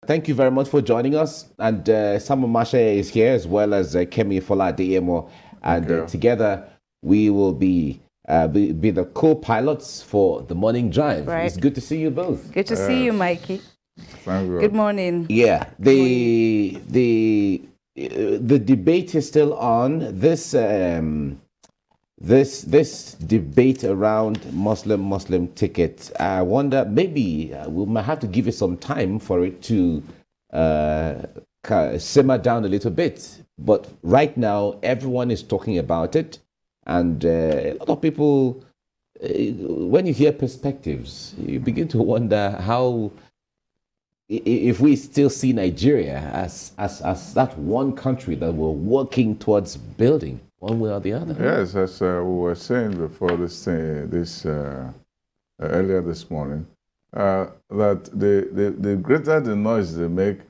Thank you very much for joining us. And Sam Omatseye is here as well as Kemi Fola Adeyemo. And together we will be the co-pilots for the morning drive. Right. It's good to see you both. Good to see you, Mikey. Thank you. Good morning. Yeah, the debate is still on. This debate around Muslim ticket. I wonder, maybe we might have to give it some time for it to simmer down a little bit. But right now, everyone is talking about it, and a lot of people, when you hear perspectives, you begin to wonder how, if we still see Nigeria as that one country that we're working towards building, one way or the other. Yes, as we were saying before this earlier this morning, that the greater the noise they make,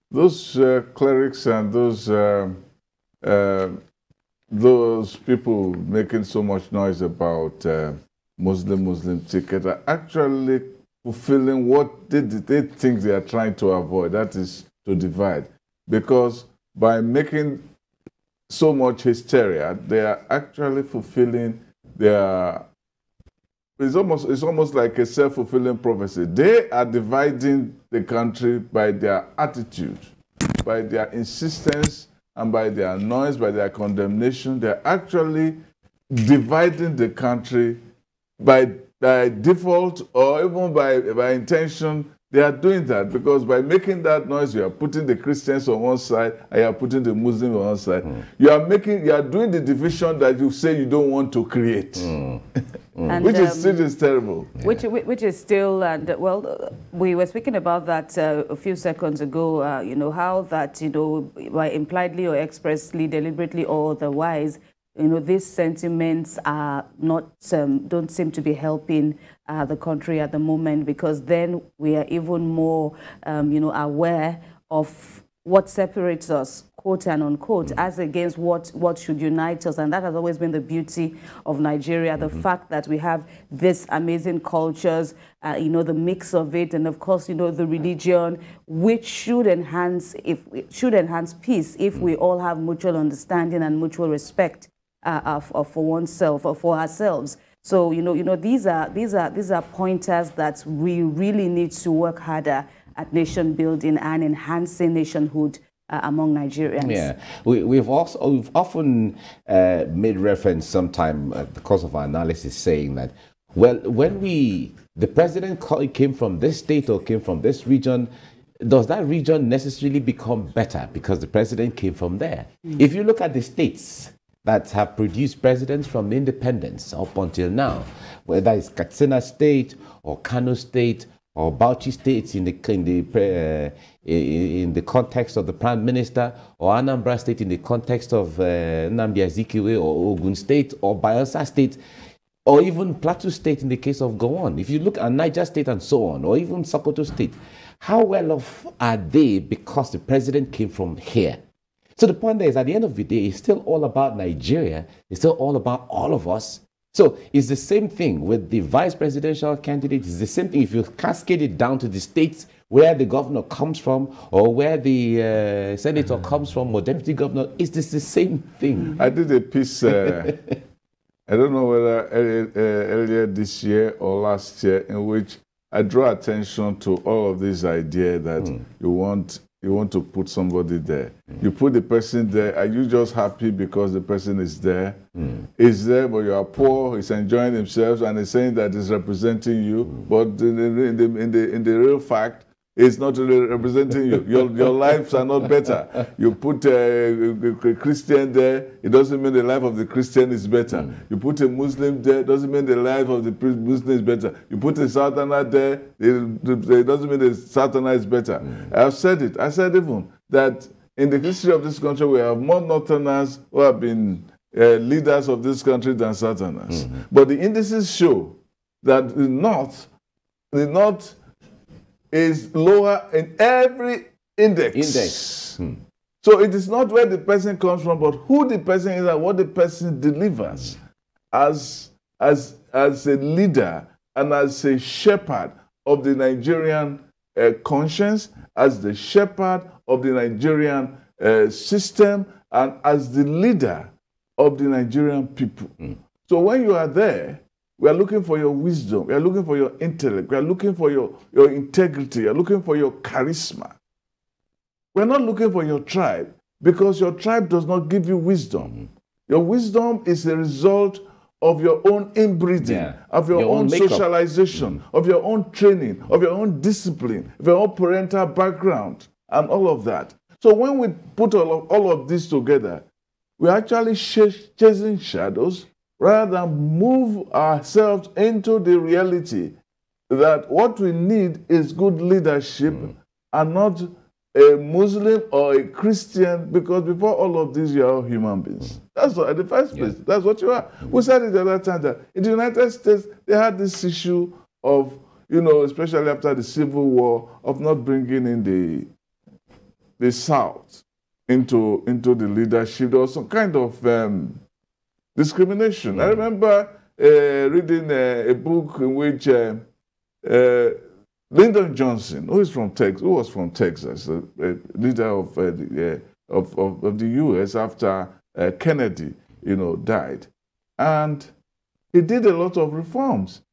those clerics and those people making so much noise about Muslim ticket are actually fulfilling what they think they are trying to avoid, that is to divide. Because by making so much hysteria, they are actually fulfilling their, it's almost like a self-fulfilling prophecy. They are dividing the country by their attitude, by their insistence, and by their noise, by their condemnation. They're actually dividing the country by default or even by intention. They are doing that because by making that noise, you are putting the Christians on one side and you are putting the Muslims on one side. You are doing the division that you say you don't want to create, which is terrible. Which is still, and well, we were speaking about that a few seconds ago. You know how that by impliedly or expressly, deliberately or otherwise, these sentiments are not don't seem to be helping the country at the moment, because then we are even more aware of what separates us, quote and unquote, as against what should unite us. And that has always been the beauty of Nigeria, the fact that we have this amazing cultures, the mix of it, and of course, the religion, which should enhance peace if we all have mutual understanding and mutual respect for oneself or for ourselves. So these are pointers that we really need to work harder at nation building and enhancing nationhood among Nigerians. Yeah, we've often made reference sometime because of our analysis, saying that, well, when the president came from this state or came from this region, does that region necessarily become better because the president came from there? If you look at the states that have produced presidents from independence up until now, whether it's Katsina State or Kano State or Bauchi State in the context of the Prime Minister, or Anambra State in the context of Nnamdi Azikiwe, or Ogun State, or Bayelsa State, or even Plateau State in the case of Gowon. If you look at Niger State and so on, or even Sokoto State, how well off are they because the president came from here? So the point there is, at the end of the day, it's still all about Nigeria. It's still all about all of us. So it's the same thing with the vice presidential candidate. It's the same thing if you cascade it down to the states where the governor comes from, or where the senator comes from, or deputy governor. It's just the same thing. I did a piece, I don't know whether earlier this year or last year, in which I draw attention to all of this idea that you want to put somebody there. You put the person there. Are you just happy because the person is there? He's there, but you are poor. He's enjoying himself, and he's saying that he's representing you. But in the real fact, it's not really representing you. Your lives are not better. You put a Christian there, it doesn't mean the life of the Christian is better. You put a Muslim there, it doesn't mean the life of the Muslim is better. You put a Southerner there, it doesn't mean the Southerner is better. I've said it. I said even that in the history of this country, we have more Northerners who have been leaders of this country than Southerners. But the indices show that the North is lower in every index. So it is not where the person comes from, but who the person is and what the person delivers as a leader and as a shepherd of the Nigerian conscience, as the shepherd of the Nigerian system, and as the leader of the Nigerian people. So when you are there, we are looking for your wisdom, we are looking for your intellect, we are looking for your integrity, we are looking for your charisma. We're not looking for your tribe, because your tribe does not give you wisdom. Your wisdom is a result of your own inbreeding, of your own socialization, of your own training, of your own discipline, of your own parental background, and all of that. So when we put all of this together, we're actually chasing shadows rather than move ourselves into the reality that what we need is good leadership and not a Muslim or a Christian, because before all of this, you are all human beings. That's what, at the first place, that's what you are. We said it the other time that in the United States, they had this issue of, you know, especially after the Civil War, of not bringing in the South into the leadership. There was some kind of discrimination. I remember reading a book in which Lyndon Johnson, who was from Texas, a leader of the U.S. after Kennedy, you know, died, and he did a lot of reforms.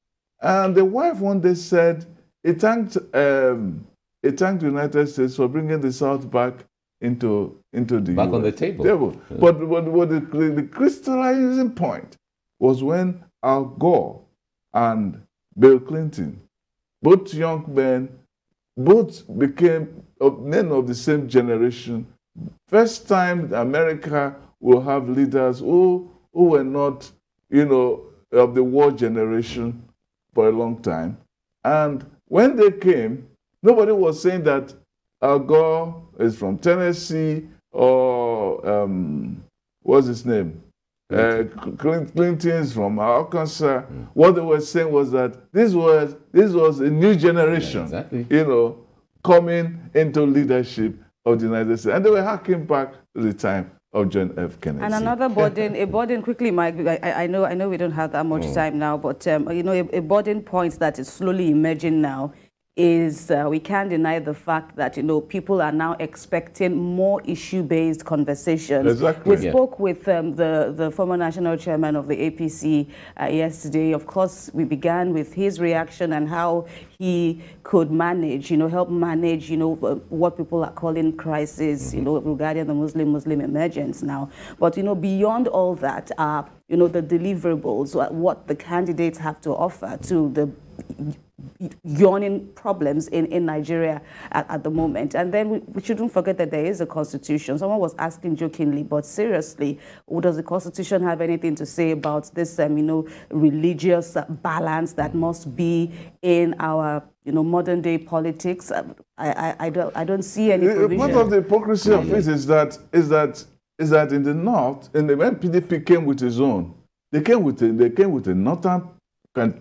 And the wife one day said he thanked the United States for bringing the South back into the back US. on the table. Yeah. But the crystallizing point was when Al Gore and Bill Clinton, both young men, both became men of the same generation. First time America will have leaders who were not, you know, of the war generation for a long time. And when they came, nobody was saying that Al Gore is from Tennessee or what's his name? Clinton's from Arkansas. What they were saying was that this was a new generation, you know, coming into leadership of the United States, and they were harking back to the time of John F. Kennedy. And another burden, a burden quickly, Mike. I know we don't have that much time now, but you know, a burden point that is slowly emerging now is we can't deny the fact that, you know, people are now expecting more issue-based conversations. Exactly. We spoke with the former national chairman of the APC yesterday. Of course, we began with his reaction and how he could manage, you know, help manage, you know, what people are calling crisis, you know, regarding the Muslim emergence now. But, you know, beyond all that are, you know, the deliverables, what the candidates have to offer to the yawning problems in Nigeria at the moment. And then we shouldn't forget that there is a constitution. Someone was asking jokingly, but seriously, does the constitution have anything to say about this, you know, religious balance that must be in our, you know, modern day politics? I don't see any provision. Part of the hypocrisy of it is that in the North, when PDP came with his own, they came with a northern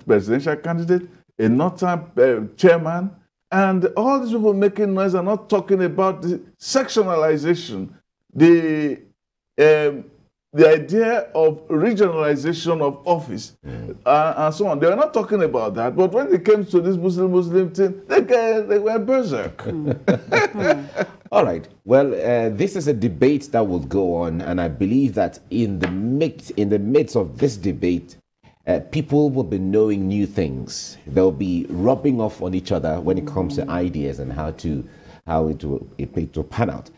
presidential candidate, a northern chairman, and all these people making noise are not talking about the sectionalization, the idea of regionalization of office, and so on. They were not talking about that, but when it came to this Muslim thing, they went berserk. All right. Well, this is a debate that will go on, and I believe that in the midst of this debate, people will be knowing new things. They'll be rubbing off on each other when it comes to ideas and how it will pan out.